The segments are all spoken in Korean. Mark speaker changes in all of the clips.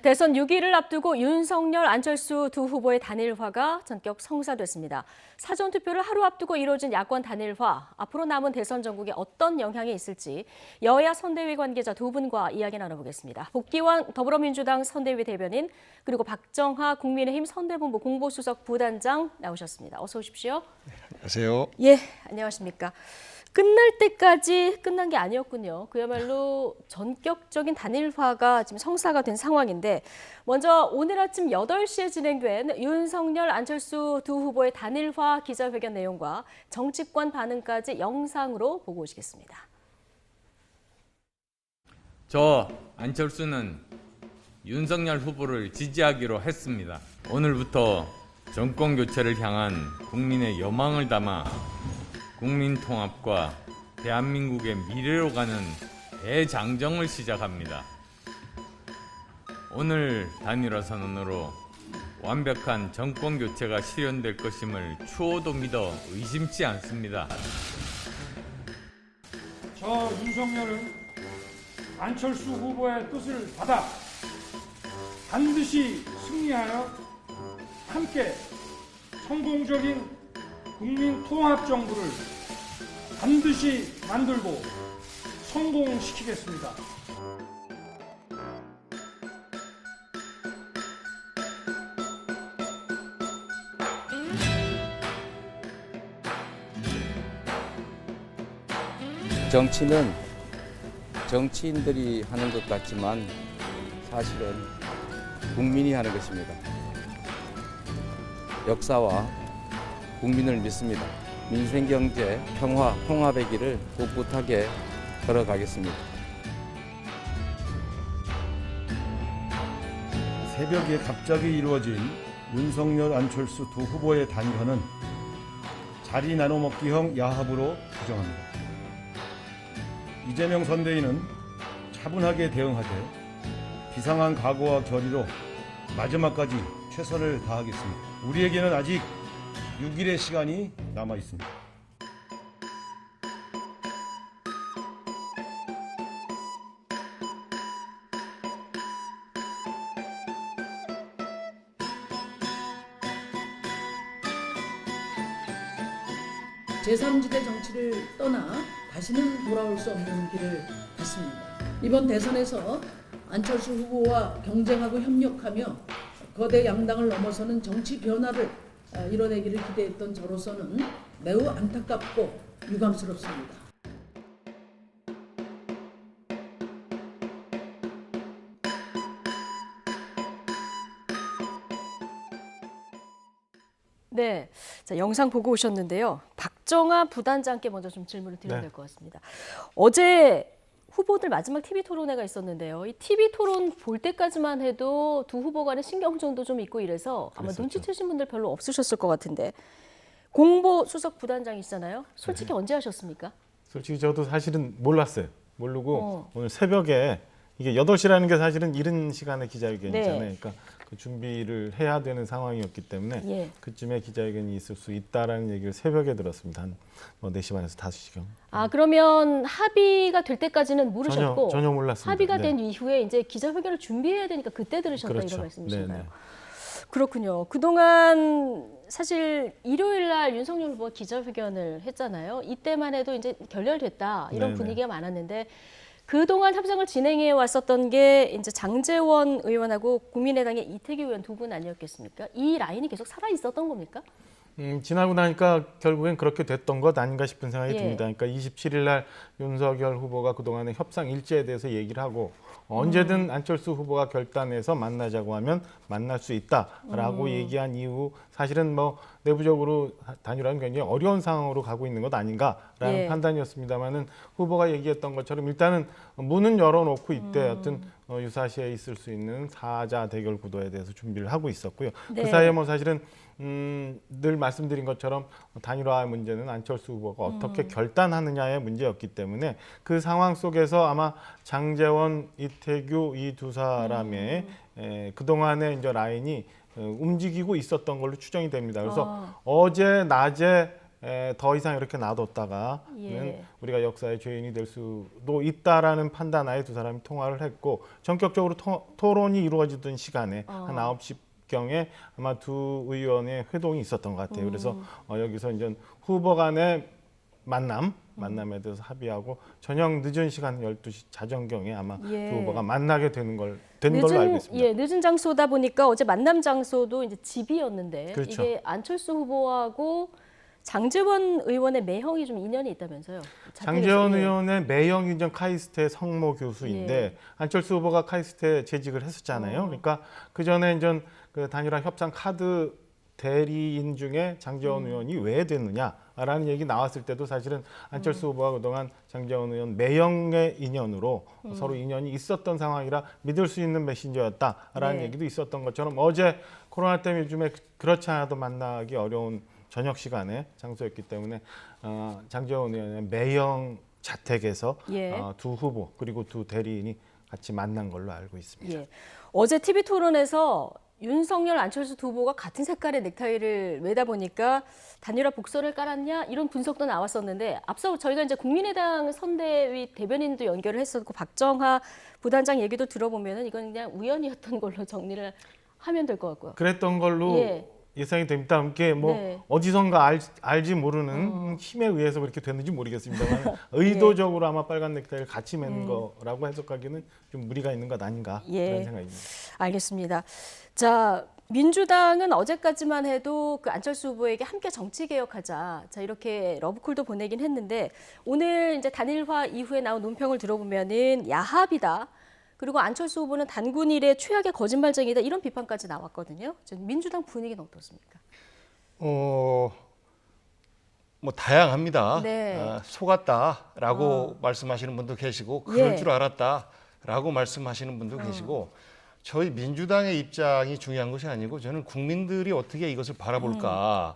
Speaker 1: 대선 6일을 앞두고 윤석열, 안철수 두 후보의 단일화가 전격 성사됐습니다. 사전투표를 하루 앞두고 이뤄진 야권 단일화, 앞으로 남은 대선 전국에 어떤 영향이 있을지 여야 선대위 관계자 두 분과 이야기 나눠보겠습니다. 복귀왕 더불어민주당 선대위 대변인, 그리고 박정하 국민의힘 선대본부 공보수석 부단장 나오셨습니다. 어서 오십시오.
Speaker 2: 네, 안녕하세요.
Speaker 1: 예, 안녕하십니까. 끝날 때까지 끝난 게 아니었군요. 그야말로 전격적인 단일화가 지금 성사가 된 상황인데, 먼저 오늘 아침 8시에 진행된 윤석열, 안철수 두 후보의 단일화 기자회견 내용과 정치권 반응까지 영상으로 보고 오시겠습니다.
Speaker 3: 저 안철수는 윤석열 후보를 지지하기로 했습니다. 오늘부터 정권 교체를 향한 국민의 여망을 담아 국민 통합과 대한민국의 미래로 가는 대장정을 시작합니다. 오늘 단일화 선언으로 완벽한 정권 교체가 실현될 것임을 추호도 믿어 의심치 않습니다.
Speaker 4: 저 윤석열은 안철수 후보의 뜻을 받아 반드시 승리하여 함께 성공적인 국민 통합 정부를 반드시 만들고 성공시키겠습니다.
Speaker 5: 정치는 정치인들이 하는 것 같지만 사실은 국민이 하는 것입니다. 역사와 국민을 믿습니다. 민생, 경제, 평화, 통합의 길을 꿋꿋하게 걸어가겠습니다.
Speaker 6: 새벽에 갑자기 이루어진 윤석열, 안철수 두 후보의 단일화는 자리 나눠먹기형 야합으로 부정합니다. 이재명 선대위는 차분하게 대응하되 비상한 각오와 결의로 마지막까지 최선을 다하겠습니다. 우리에게는 아직 6일의 시간이 남아 있습니다.
Speaker 7: 제3지대 정치를 떠나 다시는 돌아올 수 없는 길을 갔습니다. 이번 대선에서 안철수 후보와 경쟁하고 협력하며 거대 양당을 넘어서는 정치 변화를 이뤄내기를 기대했던 저로서는 매우 안타깝고 유감스럽습니다.
Speaker 1: 네, 자, 영상 보고 오셨는데요. 박정하 부단장께 먼저 좀 질문을 드려야 될 것 같습니다. 어제 후보들 마지막 TV 토론회가 있었는데요. 이 TV 토론 볼 때까지만 해도 두 후보 간의 신경전도 좀 있고 이래서 아마 눈치채신 분들 별로 없으셨을 것 같은데, 공보 수석 부단장이시잖아요. 솔직히 언제 하셨습니까?
Speaker 2: 솔직히 저도 사실은 몰랐어요. 모르고 오늘 새벽에 이게 8시라는 게 사실은 이른 시간에 기자회견이잖아요.
Speaker 1: 네.
Speaker 2: 그러니까 그 준비를 해야 되는 상황이었기 때문에
Speaker 1: 예.
Speaker 2: 그쯤에 기자회견이 있을 수 있다라는 얘기를 새벽에 들었습니다. 한 4시 반에서 5시경.
Speaker 1: 아, 그러면 합의가 될 때까지는 모르셨고
Speaker 2: 전혀 몰랐습니다.
Speaker 1: 합의가
Speaker 2: 네.
Speaker 1: 된 이후에 이제 기자회견을 준비해야 되니까 그때 들으셨다,
Speaker 2: 그렇죠.
Speaker 1: 이런 말씀이신가요?
Speaker 2: 네네.
Speaker 1: 그렇군요. 그동안 사실 일요일 날 윤석열 후보가 기자회견을 했잖아요. 이때만 해도 이제 결렬됐다, 이런
Speaker 2: 네네.
Speaker 1: 분위기가 많았는데, 그동안 협상을 진행해 왔었던 게 이제 장제원 의원하고 국민의당의 이태규 의원 두 분 아니었겠습니까? 이 라인이 계속 살아 있었던 겁니까?
Speaker 2: 지나고 나니까 결국엔 그렇게 됐던 것 아닌가 싶은 생각이
Speaker 1: 예.
Speaker 2: 듭니다. 그러니까 27일 날 윤석열 후보가 그동안의 협상 일지에 대해서 얘기를 하고 언제든 안철수 후보가 결단해서 만나자고 하면 만날 수 있다라고 얘기한 이후 사실은 뭐 내부적으로 단일화는 굉장히 어려운 상황으로 가고 있는 것 아닌가라는
Speaker 1: 예.
Speaker 2: 판단이었습니다만은 후보가 얘기했던 것처럼 일단은 문은 열어놓고 이때 어떤 유사시에 있을 수 있는 사자 대결 구도에 대해서 준비를 하고 있었고요.
Speaker 1: 네.
Speaker 2: 그 사이에 뭐 사실은 늘 말씀드린 것처럼 단일화 문제는 안철수 후보가 어떻게 결단하느냐의 문제였기 때문에 그 상황 속에서 아마 장제원, 이태규 이 두 사람의 그동안의 이제 라인이 움직이고 있었던 걸로 추정이 됩니다. 그래서 어제 낮에 더 이상 이렇게 놔뒀다가는
Speaker 1: 예.
Speaker 2: 우리가 역사의 죄인이 될 수도 있다라는 판단하에 두 사람이 통화를 했고 전격적으로 토론이 이루어지던 시간에 한 9시경에 아마 두 의원의 회동이 있었던 것 같아요. 그래서 여기서 이제 후보 간의 만남에 대해서 합의하고 저녁 늦은 시간 12시 자정경에 아마
Speaker 1: 예.
Speaker 2: 두 후보가 만나게 된 걸로 알고 있습니다.
Speaker 1: 예, 늦은 장소다 보니까 어제 만남 장소도 이제 집이었는데
Speaker 2: 그렇죠.
Speaker 1: 이게 안철수 후보하고 장제원 의원의 매형이 좀 인연이 있다면서요?
Speaker 2: 장제원
Speaker 1: 자택에서. 예.
Speaker 2: 의원의 매형 인정 카이스트의 성모 교수인데
Speaker 1: 예.
Speaker 2: 안철수 후보가 카이스트에 재직을 했었잖아요. 그러니까 그 전에 이제 그 단일화 협상 카드 대리인 중에 장제원 의원이 왜 됐느냐라는 얘기 나왔을 때도 사실은 안철수 후보가 그동안 장제원 의원 매형의 인연으로 서로 인연이 있었던 상황이라 믿을 수 있는 메신저였다라는
Speaker 1: 네.
Speaker 2: 얘기도 있었던 것처럼 어제 코로나 때문에 요즘에 그렇지 않아도 만나기 어려운 저녁 시간에 장소였기 때문에 장제원 의원의 매형 자택에서
Speaker 1: 예.
Speaker 2: 두 후보 그리고 두 대리인이 같이 만난 걸로 알고 있습니다.
Speaker 1: 예. 어제 TV 토론에서 윤석열, 안철수 두 후보가 같은 색깔의 넥타이를 매다 보니까 단일화 복선을 깔았냐 이런 분석도 나왔었는데 앞서 저희가 이제 국민의당 선대위 대변인도 연결을 했었고 박정하 부단장 얘기도 들어보면은 이건 그냥 우연이었던 걸로 정리를 하면 될 것 같고요.
Speaker 2: 그랬던 걸로
Speaker 1: 예.
Speaker 2: 예상이 됩니다. 함께 뭐
Speaker 1: 네.
Speaker 2: 어디선가 알지 모르는 힘에 의해서 그렇게 됐는지 모르겠습니다만 의도적으로 아마 빨간 넥타이를 같이 맨 거라고 해석하기는 좀 무리가 있는 것 아닌가
Speaker 1: 예.
Speaker 2: 그런 생각입니다.
Speaker 1: 알겠습니다. 자, 민주당은 어제까지만 해도 그 안철수 후보에게 함께 정치 개혁하자. 자, 이렇게 러브콜도 보내긴 했는데 오늘 이제 단일화 이후에 나온 논평을 들어보면은 야합이다. 그리고 안철수 후보는 단군 일의 최악의 거짓말쟁이다. 이런 비판까지 나왔거든요. 민주당 분위기는 어떻습니까?
Speaker 6: 뭐 다양합니다.
Speaker 1: 네.
Speaker 6: 속았다라고 말씀하시는 분도 계시고 그럴
Speaker 1: 예.
Speaker 6: 줄 알았다라고 말씀하시는 분도 계시고 저희 민주당의 입장이 중요한 것이 아니고 저는 국민들이 어떻게 이것을 바라볼까.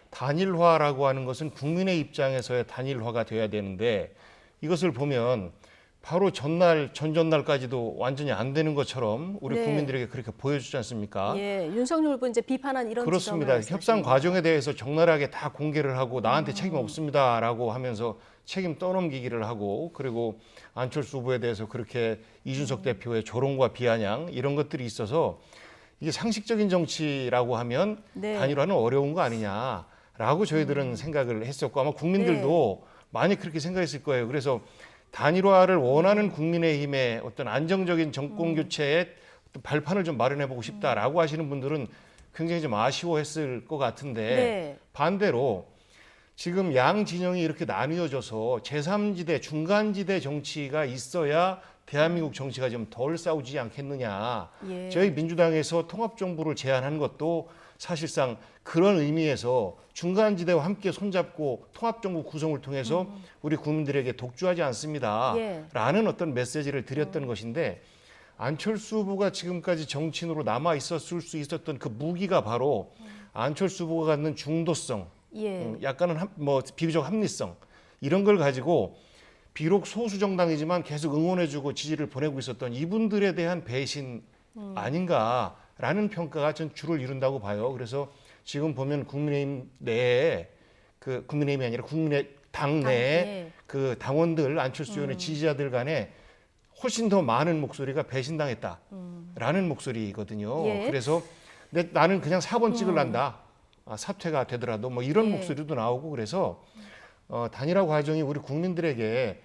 Speaker 6: 단일화라고 하는 것은 국민의 입장에서의 단일화가 돼야 되는데 이것을 보면 바로 전전날까지도 완전히 안 되는 것처럼 우리
Speaker 1: 네.
Speaker 6: 국민들에게 그렇게 보여주지 않습니까?
Speaker 1: 예, 윤석열 후보 이제 비판한 이런
Speaker 6: 그렇습니다.
Speaker 1: 지점을
Speaker 6: 협상
Speaker 1: 말씀하시는
Speaker 6: 과정에 대해서 적나라하게 다 공개를 하고 나한테 책임 없습니다라고 하면서 책임 떠넘기기를 하고 그리고 안철수 후보에 대해서 그렇게 이준석 대표의 조롱과 비아냥 이런 것들이 있어서 이게 상식적인 정치라고 하면
Speaker 1: 네.
Speaker 6: 단일화는 어려운 거 아니냐라고 저희들은 생각을 했었고 아마 국민들도 많이 그렇게 생각했을 거예요. 그래서 단일화를 원하는 국민의힘의 어떤 안정적인 정권 교체의 어떤 발판을 좀 마련해 보고 싶다라고 하시는 분들은 굉장히 좀 아쉬워했을 것 같은데
Speaker 1: 네.
Speaker 6: 반대로 지금 양 진영이 이렇게 나뉘어져서 제3지대 중간지대 정치가 있어야 대한민국 정치가 좀 덜 싸우지 않겠느냐.
Speaker 1: 예.
Speaker 6: 저희 민주당에서 통합정부를 제안한 것도 사실상 그런 의미에서 중간지대와 함께 손잡고 통합정부 구성을 통해서 우리 국민들에게 독주하지 않습니다.
Speaker 1: 예.
Speaker 6: 라는 어떤 메시지를 드렸던 것인데 안철수 후보가 지금까지 정치인으로 남아 있었을 수 있었던 그 무기가 바로 안철수 후보가 갖는 중도성,
Speaker 1: 예.
Speaker 6: 약간은 비교적 합리성 이런 걸 가지고 비록 소수 정당이지만 계속 응원해주고 지지를 보내고 있었던 이분들에 대한 배신 아닌가라는 평가가 전 주를 이룬다고 봐요. 그래서 지금 보면 국민의힘 내에 그 국민의힘이 아니라 당 내에
Speaker 1: 예.
Speaker 6: 그 당원들 안철수 의원의 지지자들 간에 훨씬 더 많은 목소리가 배신당했다라는 목소리거든요.
Speaker 1: 예.
Speaker 6: 그래서 나는 그냥 4번 찍을란다. 사퇴가 되더라도 뭐 이런
Speaker 1: 예.
Speaker 6: 목소리도 나오고 그래서 단일화 과정이 우리 국민들에게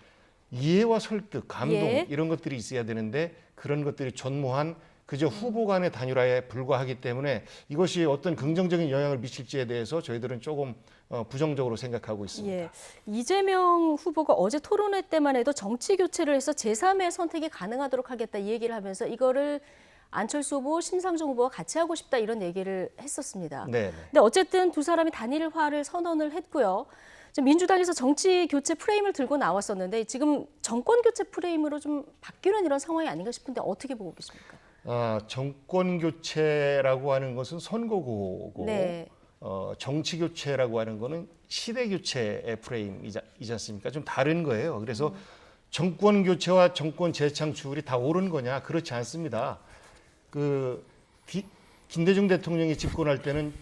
Speaker 6: 이해와 설득, 감동
Speaker 1: 예.
Speaker 6: 이런 것들이 있어야 되는데 그런 것들이 전무한 그저 후보 간의 단일화에 불과하기 때문에 이것이 어떤 긍정적인 영향을 미칠지에 대해서 저희들은 조금 부정적으로 생각하고 있습니다.
Speaker 1: 예. 이재명 후보가 어제 토론회 때만 해도 정치 교체를 해서 제3의 선택이 가능하도록 하겠다 이 얘기를 하면서 이거를 안철수 후보, 심상정 후보와 같이 하고 싶다 이런 얘기를 했었습니다.
Speaker 6: 네.
Speaker 1: 근데 어쨌든 두 사람이 단일화를 선언을 했고요. 지금 민주당에서 정치 교체 프레임을 들고 나왔었는데 지금 정권 교체 프레임으로 좀 바뀌는 이런 상황이 아닌가 싶은데 어떻게 보고 계십니까?
Speaker 6: 정권 교체라고 하는 것은 선거구고
Speaker 1: 네.
Speaker 6: 정치 교체라고 하는 거는 시대 교체의 프레임이지 않습니까? 좀 다른 거예요. 그래서 정권 교체와 정권 재창출이 다 옳은 거냐? 그렇지 않습니다. 김대중 대통령이 집권할 때는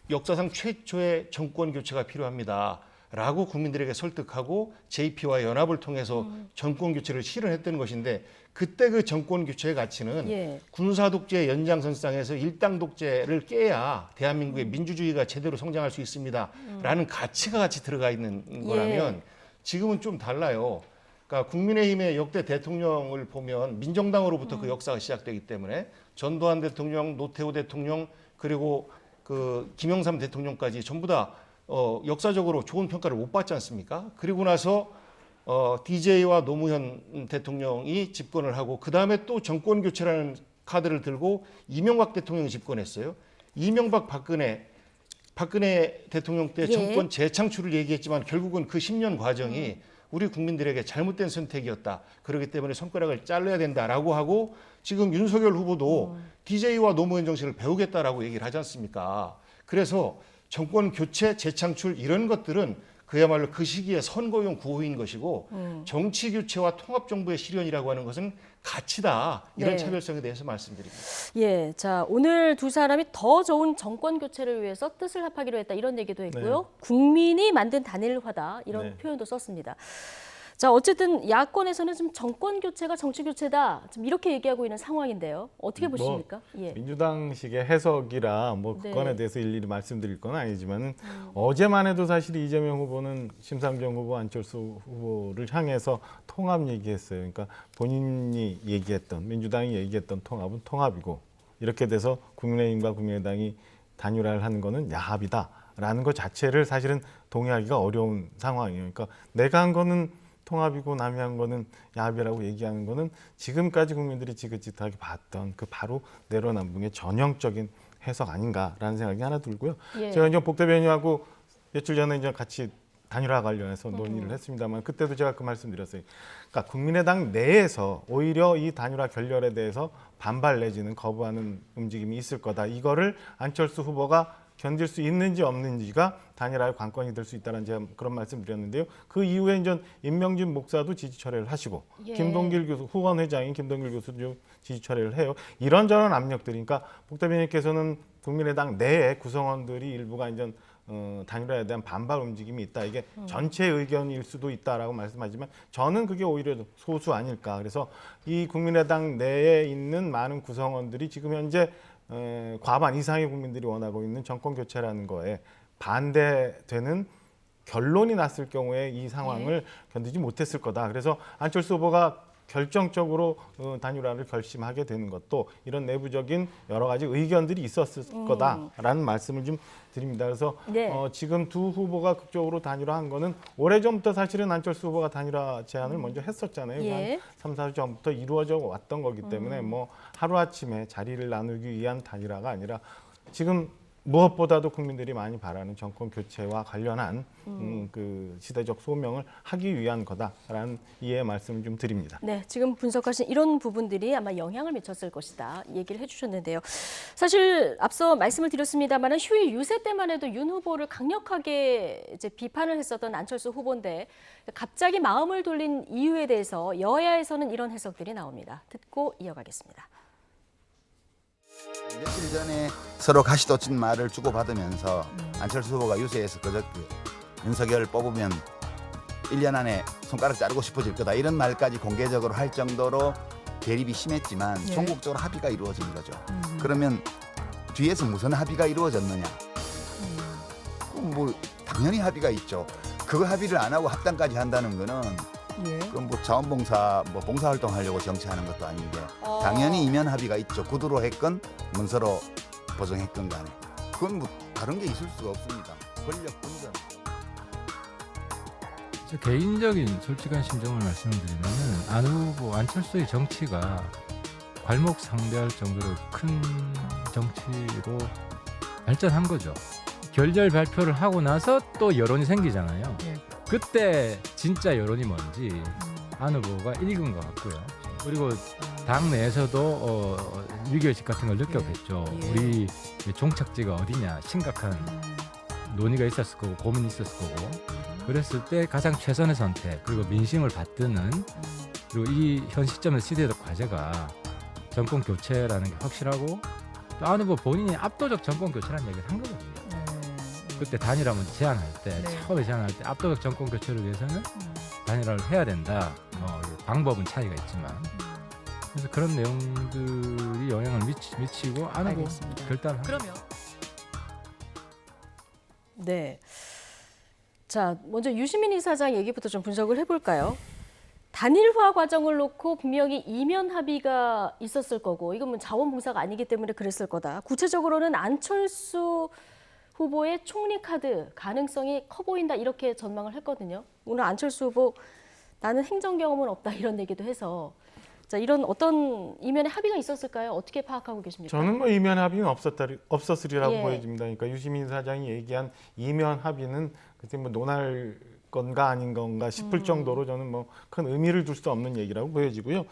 Speaker 6: 역사상 최초의 정권 교체가 필요합니다. 라고 국민들에게 설득하고 JP와 연합을 통해서 정권 교체를 실현했던 것인데 그때 그 정권 교체의 가치는
Speaker 1: 예.
Speaker 6: 군사 독재 연장선상에서 일당 독재를 깨야 대한민국의 민주주의가 제대로 성장할 수 있습니다라는 가치가 같이 들어가 있는 거라면 지금은 좀 달라요. 그러니까 국민의힘의 역대 대통령을 보면 민정당으로부터 그 역사가 시작되기 때문에 전두환 대통령, 노태우 대통령 그리고 그 김영삼 대통령까지 전부 다 역사적으로 좋은 평가를 못 받지 않습니까? 그리고 나서 DJ와 노무현 대통령이 집권을 하고 그 다음에 또 정권 교체라는 카드를 들고 이명박 대통령이 집권했어요. 이명박 박근혜 대통령 때
Speaker 1: 예.
Speaker 6: 정권 재창출을 얘기했지만 결국은 그 10년 과정이 우리 국민들에게 잘못된 선택이었다. 그렇기 때문에 손가락을 잘라야 된다라고 하고 지금 윤석열 후보도 DJ와 노무현 정신을 배우겠다라고 얘기를 하지 않습니까? 그래서 정권 교체, 재창출 이런 것들은 그야말로 그 시기에 선거용 구호인 것이고 정치 교체와 통합 정부의 실현이라고 하는 것은 가치다. 이런
Speaker 1: 네.
Speaker 6: 차별성에 대해서 말씀드립니다.
Speaker 1: 예, 자 오늘 두 사람이 더 좋은 정권 교체를 위해서 뜻을 합하기로 했다 이런 얘기도 했고요. 국민이 만든 단일화다 이런
Speaker 2: 네.
Speaker 1: 표현도 썼습니다. 자 어쨌든 야권에서는 지금 정권 교체가 정치 교체다 지금 이렇게 얘기하고 있는 상황인데요. 어떻게 보십니까? 예.
Speaker 2: 민주당식의 해석이라 뭐
Speaker 1: 네.
Speaker 2: 그 건에 대해서 일일이 말씀드릴 건 아니지만은 어제만 해도 사실 이재명 후보는 심상정 후보, 안철수 후보를 향해서 통합 얘기했어요. 그러니까 본인이 얘기했던 민주당이 얘기했던 통합은 통합이고 이렇게 돼서 국민의힘과 국민의당이 단일화를 하는 거는 야합이다라는 것 자체를 사실은 동의하기가 어려운 상황이에요. 그러니까 내가 한 거는 통합이고 남이 한 거는 야합이라고 얘기하는 거는 지금까지 국민들이 지긋지긋하게 봤던 그 바로 내로남북의 전형적인 해석 아닌가라는 생각이 하나 들고요.
Speaker 1: 예.
Speaker 2: 제가 이제 복대변 의원하고 며칠 전에 이제 같이 단일화 관련해서 논의를 했습니다만 그때도 제가 그 말씀드렸어요. 그러니까 국민의당 내에서 오히려 이 단일화 결렬에 대해서 반발 내지는 거부하는 움직임이 있을 거다. 이거를 안철수 후보가 견딜 수 있는지 없는지가 단일화의 관건이 될 수 있다는 제가 그런 말씀드렸는데요. 그 이후에 이제 임명진 목사도 지지 철회를 하시고
Speaker 1: 예.
Speaker 2: 김동길 교수 후원 회장인 김동길 교수도 지지 철회를 해요. 이런저런 압력들이 그러니까 복대변인께서는 국민의당 내에 구성원들이 일부가 이제 단일화에 대한 반발 움직임이 있다. 이게 전체 의견일 수도 있다라고 말씀하지만 저는 그게 오히려 소수 아닐까. 그래서 이 국민의당 내에 있는 많은 구성원들이 지금 현재 과반 이상의 국민들이 원하고 있는 정권 교체라는 거에 반대되는 결론이 났을 경우에 이 상황을 견디지 못했을 거다. 그래서 안철수 후보가 결정적으로 단일화를 결심하게 되는 것도 이런 내부적인 여러 가지 의견들이 있었을 거다라는 말씀을 좀 드립니다. 그래서
Speaker 1: 네.
Speaker 2: 지금 두 후보가 극적으로 단일화한 거는 오래전부터 사실은 안철수 후보가 단일화 제안을 먼저 했었잖아요.
Speaker 1: 예.
Speaker 2: 한 3, 4주 전부터 이루어져 왔던 거기 때문에 뭐 하루아침에 자리를 나누기 위한 단일화가 아니라 지금 무엇보다도 국민들이 많이 바라는 정권 교체와 관련한 그 시대적 소명을 하기 위한 거다라는 이해의 말씀을 좀 드립니다.
Speaker 1: 네, 지금 분석하신 이런 부분들이 아마 영향을 미쳤을 것이다 얘기를 해주셨는데요. 사실 앞서 말씀을 드렸습니다만 휴일 유세 때만 해도 윤 후보를 강력하게 이제 비판을 했었던 안철수 후보인데 갑자기 마음을 돌린 이유에 대해서 여야에서는 이런 해석들이 나옵니다. 듣고 이어가겠습니다.
Speaker 8: 며칠 전에 서로 가시돋친 말을 주고받으면서 안철수 후보가 유세에서 윤석열 뽑으면 1년 안에 손가락 자르고 싶어질 거다 이런 말까지 공개적으로 할 정도로 대립이 심했지만 전국적으로 합의가 이루어진 거죠. 그러면 뒤에서 무슨 합의가 이루어졌느냐? 뭐 당연히 합의가 있죠. 그 합의를 안 하고 합당까지 한다는 거는 그럼 뭐 자원봉사, 뭐 봉사활동 하려고 정치하는 것도 아닌데 당연히 이면 합의가 있죠. 구두로 했건 문서로 보정했건 간에. 그건 뭐 다른 게 있을 수가 없습니다. 권력 분산.
Speaker 9: 저 개인적인 솔직한 심정을 말씀드리면은 안 후보 안철수의 정치가 괄목상대할 정도로 큰 정치로 발전한 거죠. 결절 발표를 하고 나서 또 여론이 생기잖아요. 그때 진짜 여론이 뭔지 안 후보가 읽은 것 같고요. 그리고 당 내에서도 위기의식 같은 걸 느꼈겠죠. 우리 종착지가 어디냐 심각한 논의가 있었을 거고 고민이 있었을 거고 그랬을 때 가장 최선의 선택 그리고 민심을 받드는 그리고 이 현 시점의 시대적 과제가 정권 교체라는 게 확실하고 또 안 후보 본인이 압도적 정권 교체라는 얘기를 한 거거든요. 그때 단일화문 제안할 때
Speaker 1: 네.
Speaker 9: 처음에 제안할 때 압도적 정권 교체를 위해서는 단일화를 해야 된다. 방법은 차이가 있지만 그래서 그런 내용들이 영향을 미치고 안 하고
Speaker 1: 알겠습니다.
Speaker 9: 결단하고.
Speaker 10: 그러면
Speaker 1: 네. 자, 먼저 유시민 이사장 얘기부터 좀 분석을 해볼까요? 단일화 과정을 놓고 분명히 이면 합의가 있었을 거고 이건 뭐 자원봉사가 아니기 때문에 그랬을 거다. 구체적으로는 안철수 후보의 총리 카드 가능성이 커 보인다 이렇게 전망을 했거든요. 오늘 안철수 후보 나는 행정 경험은 없다 이런 얘기도 해서 자, 이런 어떤 이면에 합의가 있었을까요? 어떻게 파악하고 계십니까?
Speaker 2: 저는 뭐 이면 합의는 없었으리라고
Speaker 1: 예.
Speaker 2: 보여집니다. 그러니까 유시민 사장이 얘기한 이면 합의는 그때 뭐 논할 건가 아닌 건가 싶을 정도로 저는 뭐 큰 의미를 둘 수 없는 얘기라고 보여지고요.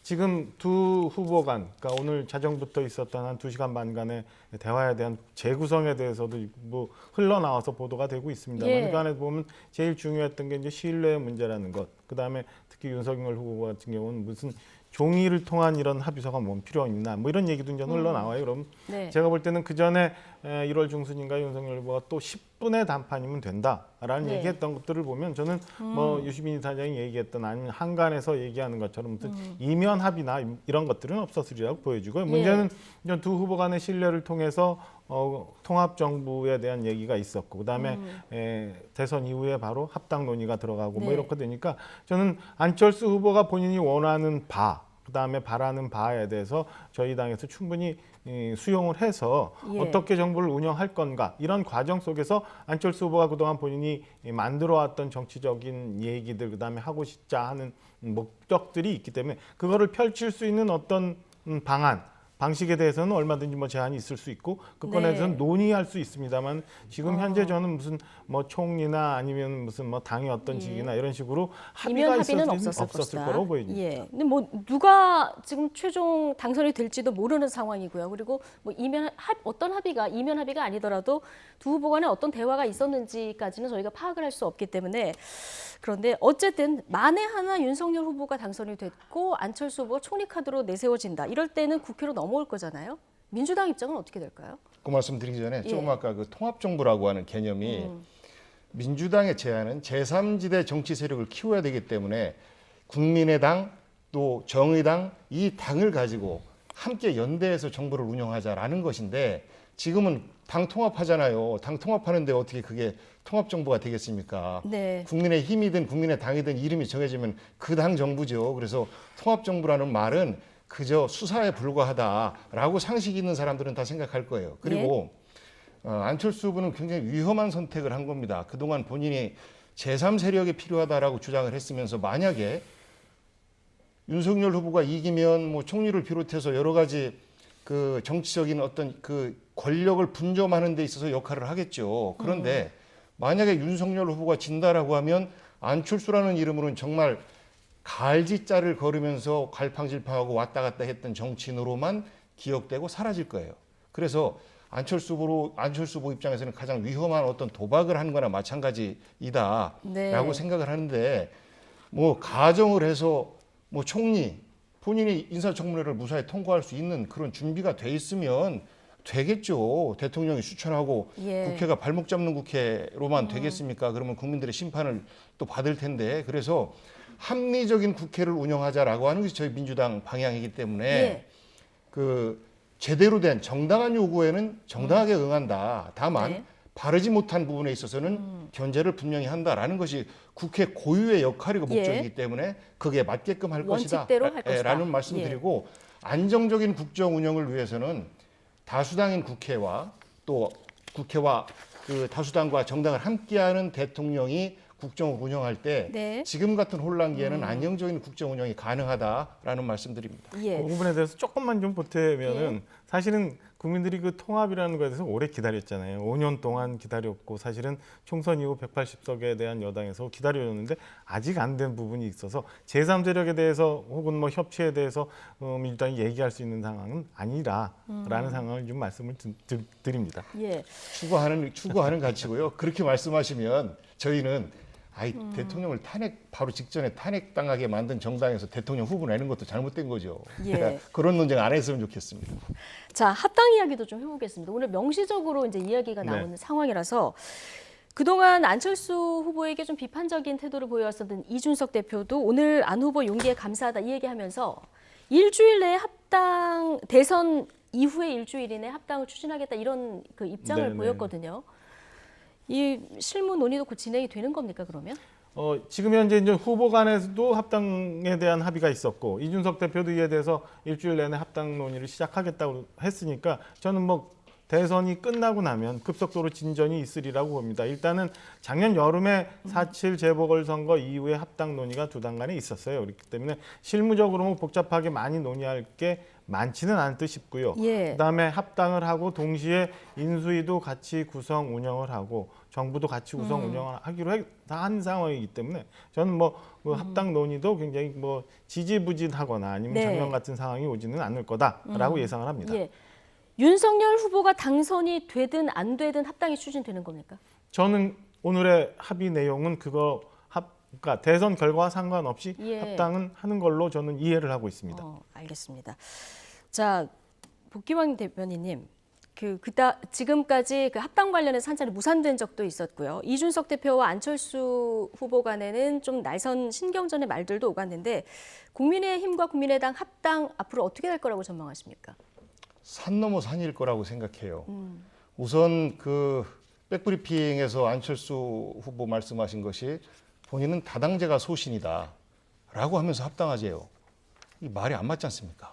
Speaker 2: 지금 두 후보 간, 그러니까 오늘 자정부터 있었던 한 2시간 반간의 대화에 대한 재구성에 대해서도 뭐 흘러나와서 보도가 되고 있습니다만
Speaker 1: 예.
Speaker 2: 그 안에 보면 제일 중요했던 게 이제 신뢰의 문제라는 것. 그다음에 특히 윤석열 후보 같은 경우는 무슨 종의를 통한 이런 합의서가 뭐 필요 있나 뭐 이런 얘기도 이제 흘러나와요. 그럼
Speaker 1: 네.
Speaker 2: 제가 볼 때는 그 전에 1월 중순인가 윤석열 후보가 또 10분의 단판이면 된다라는
Speaker 1: 네.
Speaker 2: 얘기했던 것들을 보면 저는 뭐 유시민 사장이 얘기했던 아니면 한간에서 얘기하는 것처럼 무슨 이면 합의나 이런 것들은 없었으리라고 보여지고요. 문제는 이제 두 후보 간의 신뢰를 통해서 통합 정부에 대한 얘기가 있었고 그다음에 대선 이후에 바로 합당 논의가 들어가고 뭐
Speaker 1: 네.
Speaker 2: 이렇게 되니까 저는 안철수 후보가 본인이 원하는 바 그다음에 바라는 바에 대해서 저희 당에서 충분히 수용을 해서
Speaker 1: 예.
Speaker 2: 어떻게 정부를 운영할 건가 이런 과정 속에서 안철수 후보가 그동안 본인이 만들어왔던 정치적인 얘기들 그다음에 하고 싶자 하는 목적들이 있기 때문에 그거를 펼칠 수 있는 어떤 방안 방식에 대해서는 얼마든지 뭐 제한이 있을 수 있고 그 건에
Speaker 1: 네.
Speaker 2: 대해서는 논의할 수 있습니다만 지금 현재 저는 무슨 뭐 총리나 아니면 무슨 뭐 당의 어떤
Speaker 1: 예.
Speaker 2: 직이나 이런 식으로
Speaker 1: 이면
Speaker 2: 합의가
Speaker 1: 합의는
Speaker 2: 없었을
Speaker 1: 없었을
Speaker 2: 거라고 보입니다.
Speaker 1: 예. 근데 뭐 누가 지금 최종 당선이 될지도 모르는 상황이고요. 그리고 뭐 어떤 합의가 이면 합의가 아니더라도 두 후보 간에 어떤 대화가 있었는지까지는 저희가 파악을 할 수 없기 때문에 그런데 어쨌든 만에 하나 윤석열 후보가 당선이 됐고 안철수 후보가 총리 카드로 내세워진다. 이럴 때는 국회로 넘어올 거잖아요. 민주당 입장은 어떻게 될까요?
Speaker 6: 그 말씀드리기 전에
Speaker 1: 예.
Speaker 6: 조금 아까 그 통합정부라고 하는 개념이 민주당의 제안은 제3지대 정치 세력을 키워야 되기 때문에 국민의당 또 정의당 이 당을 가지고 함께 연대해서 정부를 운영하자라는 것인데 지금은 당 통합하잖아요. 당 통합하는데 어떻게 그게 통합정부가 되겠습니까?
Speaker 1: 네.
Speaker 6: 국민의 힘이든 국민의 당이든 이름이 정해지면 그 당 정부죠. 그래서 통합정부라는 말은 그저 수사에 불과하다라고 상식 있는 사람들은 다 생각할 거예요. 그리고 안철수 후보는 굉장히 위험한 선택을 한 겁니다. 그동안 본인이 제3세력이 필요하다라고 주장을 했으면서 만약에 윤석열 후보가 이기면 뭐 총리를 비롯해서 여러 가지 그 정치적인 어떤 그 권력을 분점하는 데 있어서 역할을 하겠죠. 그런데 만약에 윤석열 후보가 진다라고 하면 안철수라는 이름으로는 정말 갈지자를 걸으면서 갈팡질팡하고 왔다 갔다 했던 정치인으로만 기억되고 사라질 거예요. 그래서 안철수 후보 입장에서는 가장 위험한 어떤 도박을 한 거나 마찬가지이다라고
Speaker 1: 네.
Speaker 6: 생각을 하는데 뭐 가정을 해서 뭐 총리 본인이 인사청문회를 무사히 통과할 수 있는 그런 준비가 돼 있으면 되겠죠. 대통령이 추천하고
Speaker 1: 예.
Speaker 6: 국회가 발목 잡는 국회로만 되겠습니까? 그러면 국민들의 심판을 또 받을 텐데 그래서 합리적인 국회를 운영하자라고 하는 것이 저희 민주당 방향이기 때문에
Speaker 1: 예.
Speaker 6: 그 제대로 된 정당한 요구에는 정당하게 응한다. 다만
Speaker 1: 네.
Speaker 6: 바르지 못한 부분에 있어서는 견제를 분명히 한다라는 것이 국회 고유의 역할이고
Speaker 1: 예.
Speaker 6: 목적이기 때문에 그게 맞게끔 할 것이다.
Speaker 1: 원칙대로 할 것이다.
Speaker 6: 라는 말씀드리고 안정적인 국정 운영을 위해서는 다수당인 국회와 또 국회와 그 다수당과 정당을 함께하는 대통령이 국정을 운영할 때
Speaker 1: 네.
Speaker 6: 지금 같은 혼란기에는 안정적인 국정 운영이 가능하다라는 말씀드립니다.
Speaker 1: 예.
Speaker 2: 그 부분에 대해서 조금만 좀 보태면은 사실은 국민들이 그 통합이라는 것에 대해서 오래 기다렸잖아요. 5년 동안 기다렸고 사실은 총선 이후 180석에 대한 여당에서 기다려줬는데 아직 안 된 부분이 있어서 제3세력에 대해서 혹은 뭐 협치에 대해서 민주당이 얘기할 수 있는 상황은 아니라라는 상황을 좀 말씀을 드립니다.
Speaker 1: 예.
Speaker 6: 추구하는 가치고요. 그렇게 말씀하시면 저희는 대통령을 바로 직전에 탄핵당하게 만든 정당에서 대통령 후보 내는 것도 잘못된 거죠.
Speaker 1: 예.
Speaker 6: 그런 논쟁 안 했으면 좋겠습니다.
Speaker 1: 자, 합당 이야기도 좀 해보겠습니다. 오늘 명시적으로 이제 이야기가 나오는 상황이라서 그동안 안철수 후보에게 좀 비판적인 태도를 보여왔었던 이준석 대표도 오늘 안 후보 용기에 감사하다 이 얘기하면서 일주일 내에 합당 대선 이후에 일주일 이내 합당을 추진하겠다 이런 그 입장을
Speaker 2: 네네.
Speaker 1: 보였거든요. 이 실무 논의도 곧 진행이 되는 겁니까 그러면?
Speaker 2: 지금 현재 이제 후보 간에서도 합당에 대한 합의가 있었고 이준석 대표도 이에 대해서 일주일 내내 합당 논의를 시작하겠다고 했으니까 저는 뭐 대선이 끝나고 나면 급속도로 진전이 있으리라고 봅니다. 일단은 작년 여름에 4.7 재보궐선거 이후에 합당 논의가 두 당 간에 있었어요. 그렇기 때문에 실무적으로 뭐 복잡하게 많이 논의할 게 많지는 않을 듯 싶고요.
Speaker 1: 예.
Speaker 2: 그다음에 합당을 하고 동시에 인수위도 같이 구성 운영을 하고 정부도 같이 구성 운영을 하기로 한 상황이기 때문에 저는 그 합당 논의도 굉장히 뭐 지지부진하거나 아니면
Speaker 1: 네.
Speaker 2: 작년 같은 상황이 오지는 않을 거다라고 예상을 합니다.
Speaker 1: 예. 윤석열 후보가 당선이 되든 안 되든 합당이 추진되는 겁니까?
Speaker 2: 저는 오늘의 합의 내용은 그러니까 대선 결과와 상관없이
Speaker 1: 예.
Speaker 2: 합당은 하는 걸로 저는 이해를 하고 있습니다.
Speaker 1: 알겠습니다. 자, 복귀왕 대변인님, 지금까지 그 합당 관련해서 한 차례 무산된 적도 있었고요. 이준석 대표와 안철수 후보 간에는 좀 날선 신경전의 말들도 오갔는데 국민의힘과 국민의당 합당 앞으로 어떻게 될 거라고 전망하십니까?
Speaker 6: 산 넘어 산일 거라고 생각해요. 우선 그 백브리핑에서 안철수 후보 말씀하신 것이 본인은 다당제가 소신이다라고 하면서 합당하재요. 이 말이 안 맞지 않습니까?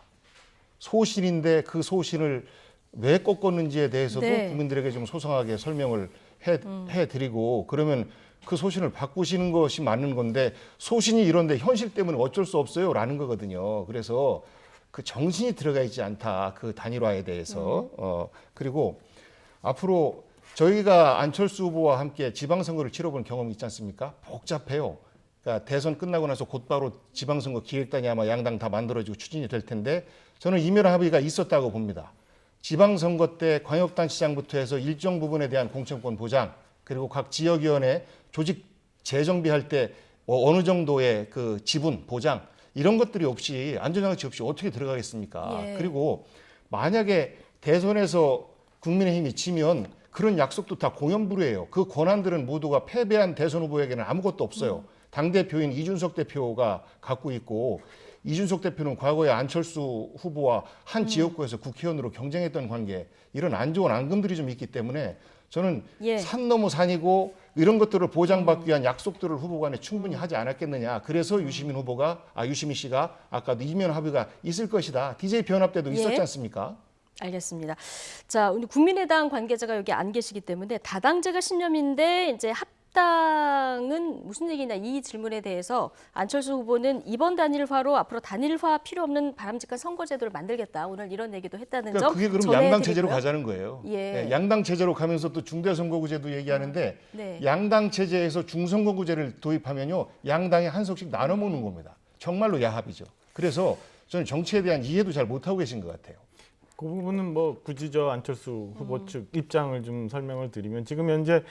Speaker 6: 소신인데 그 소신을 왜 꺾었는지에 대해서도
Speaker 1: 네.
Speaker 6: 국민들에게 좀 소상하게 설명을 해드리고 그러면 그 소신을 바꾸시는 것이 맞는 건데 소신이 이런데 현실 때문에 어쩔 수 없어요라는 거거든요. 그래서 그 정신이 들어가 있지 않다. 그 단일화에 대해서. 그리고 앞으로 저희가 안철수 후보와 함께 지방선거를 치러본 경험이 있지 않습니까? 복잡해요. 그러니까 대선 끝나고 나서 곧바로 지방선거 기획단이 아마 양당 다 만들어지고 추진이 될 텐데 저는 이면 합의가 있었다고 봅니다. 지방선거 때 광역단체장부터 해서 일정 부분에 대한 공천권 보장 그리고 각 지역위원회 조직 재정비할 때 어느 정도의 그 지분 보장 이런 것들이 없이 안전장치 없이 어떻게 들어가겠습니까?
Speaker 1: 예.
Speaker 6: 그리고 만약에 대선에서 국민의힘이 지면 그런 약속도 다 공연불회예요. 그 권한들은 모두가 패배한 대선 후보에게는 아무것도 없어요. 당대표인 이준석 대표가 갖고 있고 이준석 대표는 과거에 안철수 후보와 한 지역구에서 국회의원으로 경쟁했던 관계 이런 안 좋은 앙금들이 좀 있기 때문에 저는
Speaker 1: 예.
Speaker 6: 산 넘어 산이고 이런 것들을 보장받기 위한 약속들을 후보 간에 충분히 하지 않았겠느냐. 그래서 유시민 씨가 아까도 이면 합의가 있을 것이다. DJ 변합 때도 있었지 않습니까?
Speaker 1: 알겠습니다. 자, 오늘 국민의당 관계자가 여기 안 계시기 때문에 다당제가 신념인데 이제 합당은 무슨 얘기냐 이 질문에 대해서 안철수 후보는 이번 단일화로 앞으로 단일화 필요 없는 바람직한 선거제도를 만들겠다. 오늘 이런 얘기도 했다는
Speaker 6: 그러니까
Speaker 1: 점
Speaker 6: 그게 그럼
Speaker 1: 전해드리고요.
Speaker 6: 양당 체제로 가자는 거예요.
Speaker 1: 예.
Speaker 6: 네, 양당 체제로 가면서 또 중대선거구제도 얘기하는데
Speaker 1: 네.
Speaker 6: 양당 체제에서 중선거구제를 도입하면요 양당이 한 석씩 나눠 먹는 겁니다. 정말로 야합이죠. 그래서 저는 정치에 대한 이해도 잘 못하고 계신 것 같아요.
Speaker 2: 그 부분은 뭐 굳이 저 안철수 후보 측 입장을 좀 설명을 드리면 지금 현재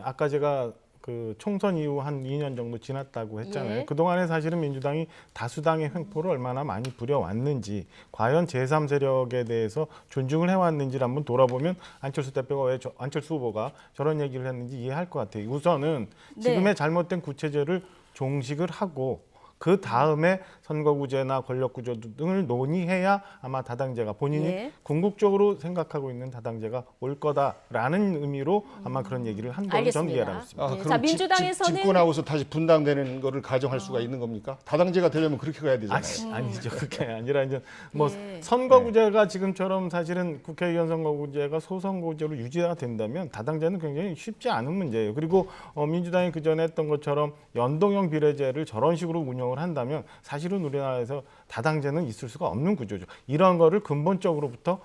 Speaker 2: 아까 제가 그 총선 이후 한 2년 정도 지났다고 했잖아요.
Speaker 1: 예.
Speaker 2: 그동안에 사실은 민주당이 다수당의 횡포를 얼마나 많이 부려왔는지 과연 제3세력에 대해서 존중을 해왔는지를 한번 돌아보면 안철수 후보가 저런 얘기를 했는지 이해할 것 같아요. 우선은 지금의 잘못된 구체제를 종식을 하고 그 다음에 선거구제나 권력구조 등을 논의해야 아마 다당제가 본인이 궁극적으로 생각하고 있는 다당제가 올 거다라는 의미로 아마 그런 얘기를 한 걸로 저는 이해하고 있습니다.
Speaker 6: 그럼
Speaker 1: 자, 민주당에서는
Speaker 6: 집권하고서 다시 분당되는 거를 가정할 수가 있는 겁니까? 다당제가 되려면 그렇게 가야 되잖아요.
Speaker 2: 아니죠. 그게 아니라 이제 뭐 선거구제가 지금처럼 사실은 국회의원 선거구제가 소선거구제로 유지가 된다면 다당제는 굉장히 쉽지 않은 문제예요. 그리고 민주당이 그전에 했던 것처럼 연동형 비례제를 저런 식으로 운영을 한다면 사실은 우리나라에서 다당제는 있을 수가 없는 구조죠. 이런 거를 근본적으로부터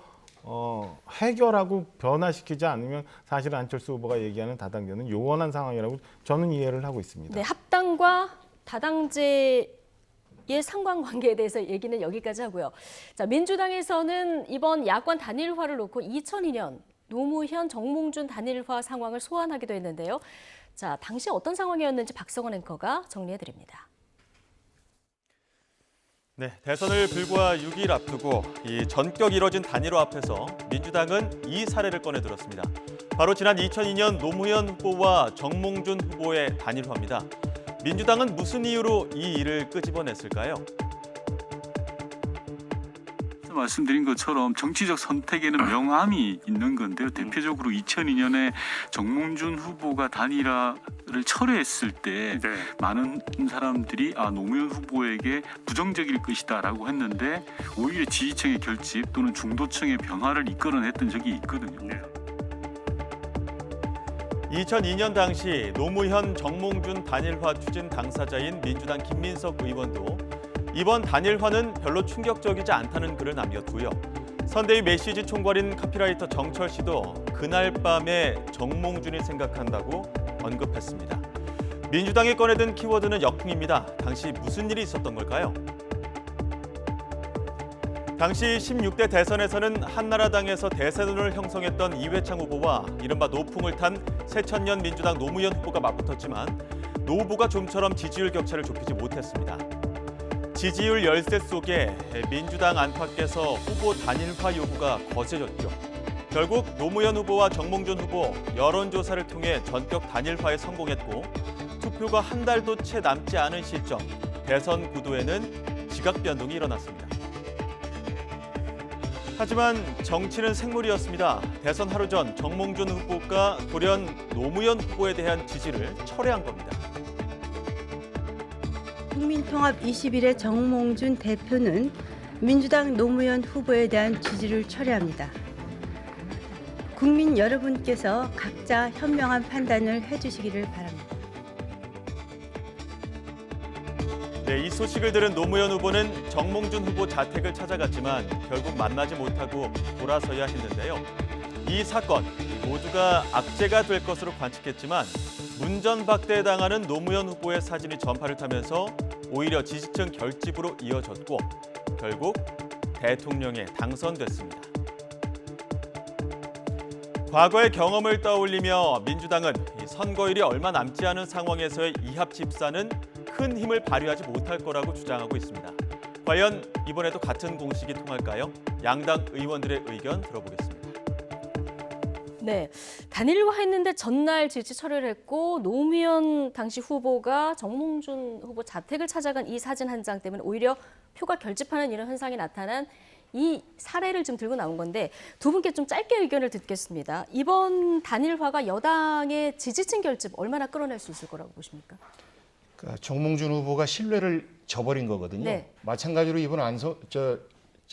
Speaker 2: 해결하고 변화시키지 않으면 사실 안철수 후보가 얘기하는 다당제는 요원한 상황이라고 저는 이해를 하고 있습니다.
Speaker 1: 네, 합당과 다당제의 상관관계에 대해서 얘기는 여기까지 하고요. 자, 민주당에서는 이번 야권 단일화를 놓고 2002년 노무현, 정몽준 단일화 상황을 소환하기도 했는데요. 자, 당시 어떤 상황이었는지 박성원 앵커가 정리해드립니다.
Speaker 10: 네, 대선을 불과 6일 앞두고 이 전격 이뤄진 단일화 앞에서 민주당은 이 사례를 꺼내들었습니다. 바로 지난 2002년 노무현 후보와 정몽준 후보의 단일화입니다. 민주당은 무슨 이유로 이 일을 끄집어냈을까요?
Speaker 11: 말씀드린 것처럼 정치적 선택에는 명암이 있는 건데요. 대표적으로 2002년에 정몽준 후보가 단일화를 철회했을 때 많은 사람들이 노무현 후보에게 부정적일 것이다라고 했는데 오히려 지지층의 결집 또는 중도층의 변화를 이끌어냈던 적이 있거든요.
Speaker 10: 2002년 당시 노무현 정몽준 단일화 추진 당사자인 민주당 김민석 의원도 이번 단일화는 별로 충격적이지 않다는 글을 남겼고요. 선대위 메시지 총괄인 카피라이터 정철 씨도 그날 밤에 정몽준이 생각한다고 언급했습니다. 민주당이 꺼내든 키워드는 역풍입니다. 당시 무슨 일이 있었던 걸까요? 당시 16대 대선에서는 한나라당에서 대선을 형성했던 이회창 후보와 이른바 노풍을 탄 새천년 민주당 노무현 후보가 맞붙었지만 노 후보가 좀처럼 지지율 격차를 좁히지 못했습니다. 지지율 열세 속에 민주당 안팎에서 후보 단일화 요구가 거세졌죠. 결국 노무현 후보와 정몽준 후보 여론조사를 통해 전격 단일화에 성공했고 투표가 한 달도 채 남지 않은 시점 대선 구도에는 지각 변동이 일어났습니다. 하지만 정치는 생물이었습니다. 대선 하루 전 정몽준 후보가 돌연 노무현 후보에 대한 지지를 철회한 겁니다.
Speaker 12: 국민통합 21의 정몽준 대표는 민주당 노무현 후보에 대한 지지를 철회합니다. 국민 여러분께서 각자 현명한 판단을 해주시기를 바랍니다.
Speaker 10: 네, 이 소식을 들은 노무현 후보는 정몽준 후보 자택을 찾아갔지만 결국 만나지 못하고 돌아서야 했는데요. 이 사건 모두가 악재가 될 것으로 관측했지만 문전박대당하는 노무현 후보의 사진이 전파를 타면서 오히려 지지층 결집으로 이어졌고 결국 대통령에 당선됐습니다. 과거의 경험을 떠올리며 민주당은 선거일이 얼마 남지 않은 상황에서의 이합 집산은 큰 힘을 발휘하지 못할 거라고 주장하고 있습니다. 과연 이번에도 같은 공식이 통할까요? 양당 의원들의 의견 들어보겠습니다.
Speaker 1: 네, 단일화했는데 전날 지지 철회를 했고 노무현 당시 후보가 정몽준 후보 자택을 찾아간 이 사진 한 장 때문에 오히려 표가 결집하는 이런 현상이 나타난 이 사례를 좀 들고 나온 건데 두 분께 좀 짧게 의견을 듣겠습니다. 이번 단일화가 여당의 지지층 결집 얼마나 끌어낼 수 있을 거라고 보십니까?
Speaker 6: 정몽준 후보가 신뢰를 저버린 거거든요.
Speaker 1: 네.
Speaker 6: 마찬가지로 이번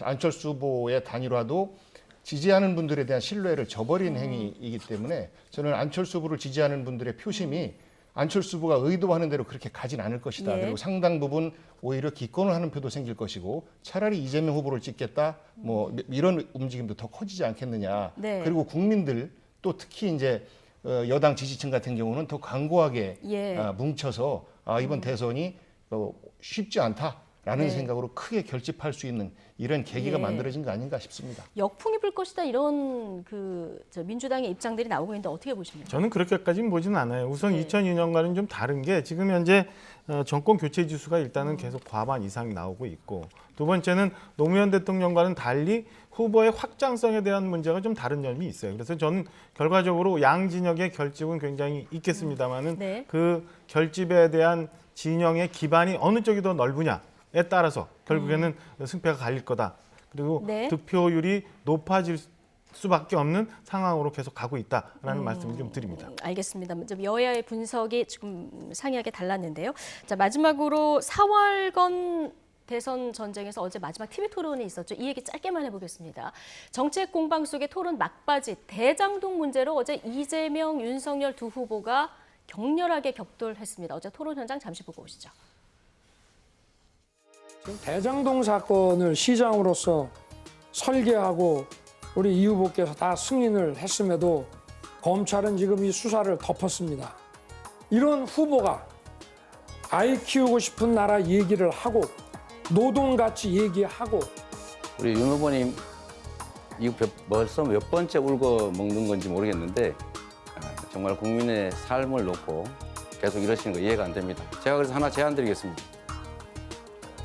Speaker 6: 안철수 후보의 단일화도 지지하는 분들에 대한 신뢰를 저버린 행위이기 때문에 저는 안철수 후보를 지지하는 분들의 표심이 안철수 후보가 의도하는 대로 그렇게 가진 않을 것이다.
Speaker 1: 예.
Speaker 6: 그리고 상당 부분 오히려 기권을 하는 표도 생길 것이고 차라리 이재명 후보를 찍겠다. 뭐 이런 움직임도 더 커지지 않겠느냐.
Speaker 1: 네.
Speaker 6: 그리고 국민들 또 특히 이제 여당 지지층 같은 경우는 더 강고하게 뭉쳐서 이번 대선이 쉽지 않다라는 생각으로 크게 결집할 수 있는 이런 계기가 만들어진 거 아닌가 싶습니다.
Speaker 1: 역풍이 불 것이다 이런 민주당의 입장들이 나오고 있는데 어떻게 보십니까?
Speaker 2: 저는 그렇게까지는 보지는 않아요. 우선 2002년과는 좀 다른 게 지금 현재 정권 교체 지수가 일단은 계속 과반 이상 나오고 있고 두 번째는 노무현 대통령과는 달리 후보의 확장성에 대한 문제가 좀 다른 점이 있어요. 그래서 저는 결과적으로 양 진영의 결집은 굉장히 있겠습니다만은 그 결집에 대한 진영의 기반이 어느 쪽이 더 넓으냐에 따라서 결국에는 승패가 갈릴 거다. 그리고 득표율이 높아질 수밖에 없는 상황으로 계속 가고 있다라는 말씀을 좀 드립니다.
Speaker 1: 알겠습니다. 좀 여야의 분석이 지금 상이하게 달랐는데요. 자, 마지막으로 4월건 대선 전쟁에서 어제 마지막 TV 토론이 있었죠. 이 얘기 짧게만 해보겠습니다. 정책 공방 속의 토론 막바지 대장동 문제로 어제 이재명, 윤석열 두 후보가 격렬하게 격돌했습니다. 어제 토론 현장 잠시 보고 오시죠.
Speaker 4: 대장동 사건을 시장으로서 설계하고 우리 이 후보께서 다 승인을 했음에도 검찰은 지금 이 수사를 덮었습니다. 이런 후보가 아이 키우고 싶은 나라 얘기를 하고 노동같이 얘기하고
Speaker 5: 우리 윤 후보님 이거 벌써 몇 번째 울고 먹는 건지 모르겠는데 정말 국민의 삶을 놓고 계속 이러시는 거 이해가 안 됩니다. 제가 그래서 하나 제안 드리겠습니다.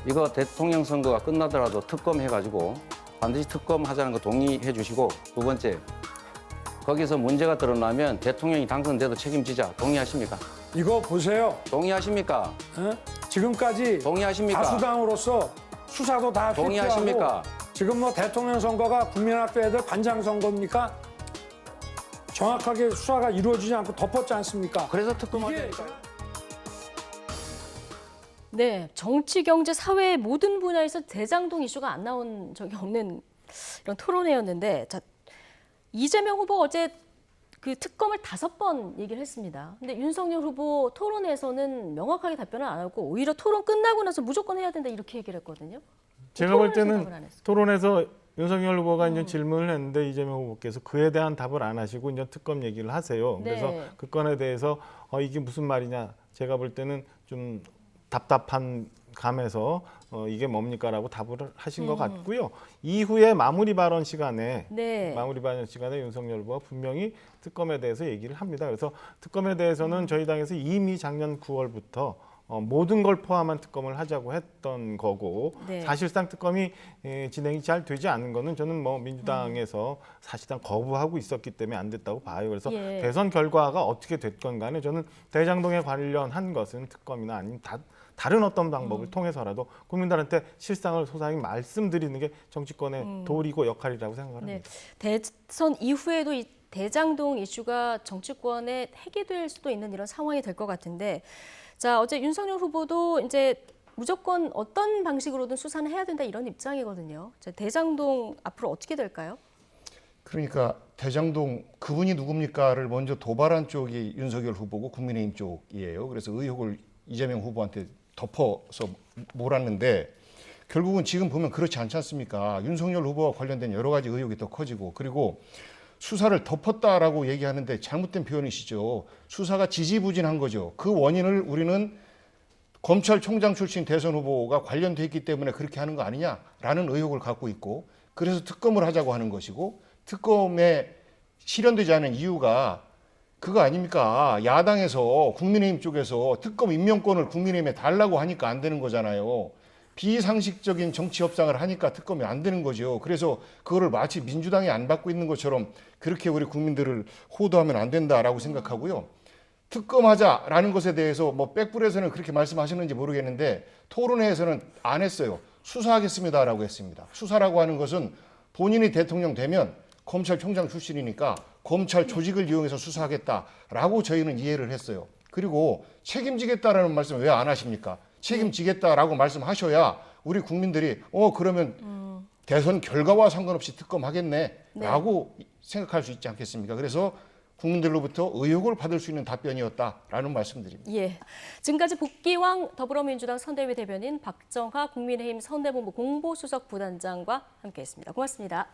Speaker 5: 이거 대통령 선거가 끝나더라도 특검 해가지고 반드시 특검 하자는 거 동의해 주시고, 두 번째, 거기서 문제가 드러나면 대통령이 당선돼도 책임지자. 동의하십니까?
Speaker 4: 이거 보세요.
Speaker 5: 동의하십니까?
Speaker 4: 지금까지
Speaker 5: 동의하십니까?
Speaker 4: 다수당으로서 수사도 다
Speaker 5: 동의하십니까?
Speaker 4: 회피하고 지금 뭐 대통령 선거가 국민학교 애들 반장 선거입니까? 정확하게 수사가 이루어지지 않고 덮었지 않습니까?
Speaker 5: 그래서 특검을
Speaker 1: 네, 정치, 경제, 사회 모든 분야에서 대장동 이슈가 안 나온 적이 없는 이런 토론회였는데, 자, 이재명 후보 어제 그 특검을 5번 얘기를 했습니다. 근데 윤석열 후보 토론에서는 명확하게 답변을 안 하고 오히려 토론 끝나고 나서 무조건 해야 된다 이렇게 얘기를 했거든요.
Speaker 2: 제가 볼
Speaker 1: 토론에서
Speaker 2: 때는
Speaker 1: 답을 안 했어요.
Speaker 2: 토론에서 윤석열 후보가 이제 질문을 했는데 이재명 후보께서 그에 대한 답을 안 하시고 이제 특검 얘기를 하세요. 그래서
Speaker 1: 네.
Speaker 2: 그 건에 대해서 이게 무슨 말이냐, 제가 볼 때는 좀 답답한 감에서 이게 뭡니까라고 답을 하신 것 같고요. 이후에 마무리 발언 시간에 윤석열 후보가 분명히 특검에 대해서 얘기를 합니다. 그래서 특검에 대해서는 저희 당에서 이미 작년 9월부터 모든 걸 포함한 특검을 하자고 했던 거고,
Speaker 1: 네.
Speaker 2: 사실상 특검이 진행이 잘 되지 않은 거는 저는 뭐 민주당에서 사실상 거부하고 있었기 때문에 안 됐다고 봐요. 그래서
Speaker 1: 예.
Speaker 2: 대선 결과가 어떻게 됐건 간에 저는 대장동에 관련한 것은 특검이나 아니면 다른 어떤 방법을 통해서라도 국민들한테 실상을 소상히 말씀드리는 게 정치권의 도리고 역할이라고 생각을 합니다.
Speaker 1: 네. 대선 이후에도 이 대장동 이슈가 정치권의 핵이 될 수도 있는 이런 상황이 될 것 같은데, 자, 어제 윤석열 후보도 이제 무조건 어떤 방식으로든 수사는 해야 된다 이런 입장이거든요. 자, 대장동 앞으로 어떻게 될까요?
Speaker 6: 그러니까 대장동 그분이 누굽니까를 먼저 도발한 쪽이 윤석열 후보고 국민의힘 쪽이에요. 그래서 의혹을 이재명 후보한테 덮어서 몰았는데, 결국은 지금 보면 그렇지 않지 않습니까? 윤석열 후보와 관련된 여러 가지 의혹이 더 커지고, 그리고 수사를 덮었다라고 얘기하는데 잘못된 표현이시죠. 수사가 지지부진한 거죠. 그 원인을 우리는 검찰총장 출신 대선 후보가 관련돼 있기 때문에 그렇게 하는 거 아니냐라는 의혹을 갖고 있고, 그래서 특검을 하자고 하는 것이고, 특검에 실현되지 않은 이유가 그거 아닙니까? 야당에서 국민의힘 쪽에서 특검 임명권을 국민의힘에 달라고 하니까 안 되는 거잖아요. 비상식적인 정치 협상을 하니까 특검이 안 되는 거죠. 그래서 그거를 마치 민주당이 안 받고 있는 것처럼 그렇게 우리 국민들을 호도하면 안 된다라고 생각하고요. 특검하자라는 것에 대해서 뭐 백불에서는 그렇게 말씀하셨는지 모르겠는데 토론회에서는 안 했어요. 수사하겠습니다라고 했습니다. 수사라고 하는 것은 본인이 대통령 되면 검찰총장 출신이니까 검찰 조직을 이용해서 수사하겠다라고 저희는 이해를 했어요. 그리고 책임지겠다라는 말씀 왜 안 하십니까? 책임지겠다라고 말씀하셔야 우리 국민들이 그러면 대선 결과와 상관없이 특검하겠네라고 생각할 수 있지 않겠습니까? 그래서 국민들로부터 의혹을 받을 수 있는 답변이었다라는 말씀드립니다.
Speaker 1: 예. 지금까지 복귀왕 더불어민주당 선대위 대변인 박정하 국민의힘 선대본부 공보수석 부단장과 함께했습니다. 고맙습니다.